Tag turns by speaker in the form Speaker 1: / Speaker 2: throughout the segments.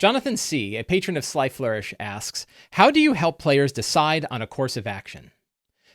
Speaker 1: Jonathan C., a patron of Sly Flourish, asks, how do you help players decide on a course of action?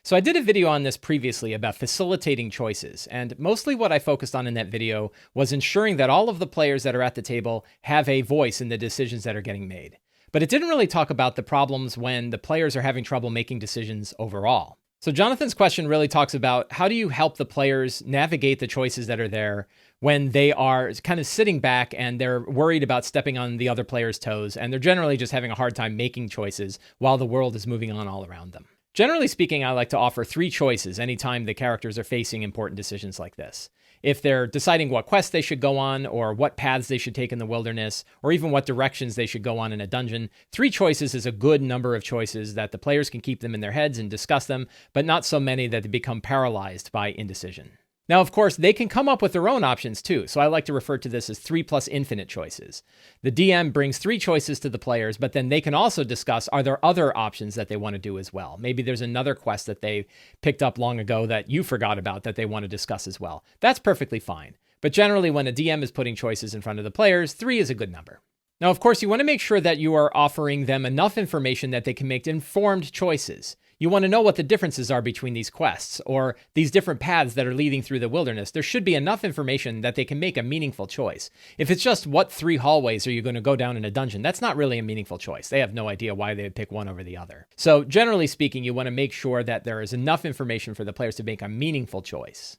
Speaker 1: So I did a video on this previously about facilitating choices, and mostly what I focused on in that video was ensuring that all of the players that are at the table have a voice in the decisions that are getting made. But it didn't really talk about the problems when the players are having trouble making decisions overall. So Jonathan's question really talks about how do you help the players navigate the choices that are there when they are kind of sitting back and they're worried about stepping on the other player's toes, and they're generally just having a hard time making choices while the world is moving on all around them. Generally speaking, I like to offer 3 choices anytime the characters are facing important decisions like this. If they're deciding what quests they should go on, or what paths they should take in the wilderness, or even what directions they should go on in a dungeon, 3 choices is a good number of choices that the players can keep them in their heads and discuss them, but not so many that they become paralyzed by indecision. Now, of course, they can come up with their own options too, so I like to refer to this as 3 plus infinite choices. The DM brings 3 choices to the players, but then they can also discuss, are there other options that they want to do as well? Maybe there's another quest that they picked up long ago that you forgot about that they want to discuss as well. That's perfectly fine. But generally, when a DM is putting choices in front of the players, 3 is a good number. Now, of course, you want to make sure that you are offering them enough information that they can make informed choices. You want to know what the differences are between these quests or these different paths that are leading through the wilderness. There should be enough information that they can make a meaningful choice. If it's just what 3 hallways are you going to go down in a dungeon, that's not really a meaningful choice. They have no idea why they would pick one over the other. So generally speaking, you want to make sure that there is enough information for the players to make a meaningful choice.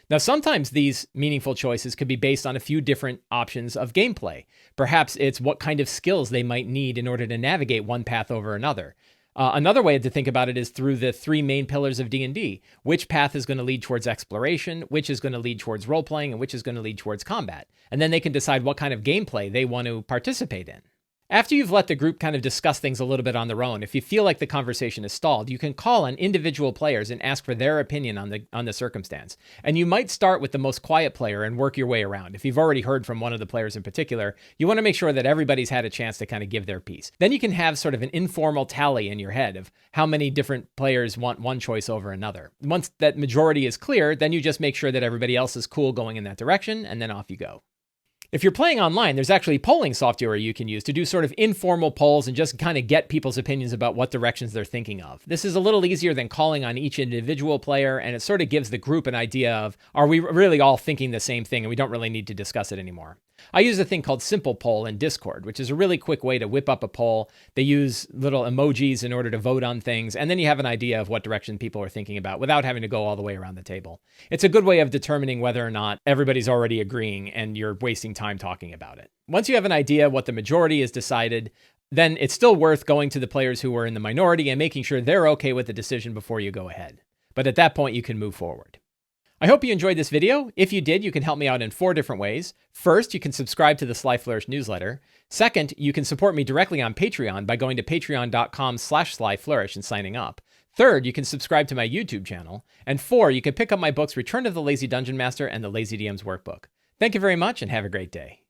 Speaker 1: Now, sometimes these meaningful choices could be based on a few different options of gameplay. Perhaps it's what kind of skills they might need in order to navigate one path over another. Another way to think about it is through the 3 main pillars of D&D. Which path is going to lead towards exploration, which is going to lead towards role-playing, and which is going to lead towards combat. And then they can decide what kind of gameplay they want to participate in. After you've let the group kind of discuss things a little bit on their own, if you feel like the conversation is stalled, you can call on individual players and ask for their opinion on the circumstance. And you might start with the most quiet player and work your way around. If you've already heard from one of the players in particular, you want to make sure that everybody's had a chance to kind of give their piece. Then you can have sort of an informal tally in your head of how many different players want one choice over another. Once that majority is clear, then you just make sure that everybody else is cool going in that direction, and then off you go. If you're playing online, there's actually polling software you can use to do sort of informal polls and just kind of get people's opinions about what directions they're thinking of. This is a little easier than calling on each individual player, and it sort of gives the group an idea of, are we really all thinking the same thing and we don't really need to discuss it anymore. I use a thing called Simple Poll in Discord, which is a really quick way to whip up a poll. They use little emojis in order to vote on things, and then you have an idea of what direction people are thinking about without having to go all the way around the table. It's a good way of determining whether or not everybody's already agreeing and you're wasting time talking about it. Once you have an idea what the majority has decided, then it's still worth going to the players who are in the minority and making sure they're okay with the decision before you go ahead. But at that point, you can move forward. I hope you enjoyed this video. If you did, you can help me out in 4 different ways. First, you can subscribe to the Sly Flourish newsletter. Second, you can support me directly on Patreon by going to patreon.com/slyflourish and signing up. Third, you can subscribe to my YouTube channel. And 4, you can pick up my books Return of the Lazy Dungeon Master and the Lazy DM's Workbook. Thank you very much and have a great day.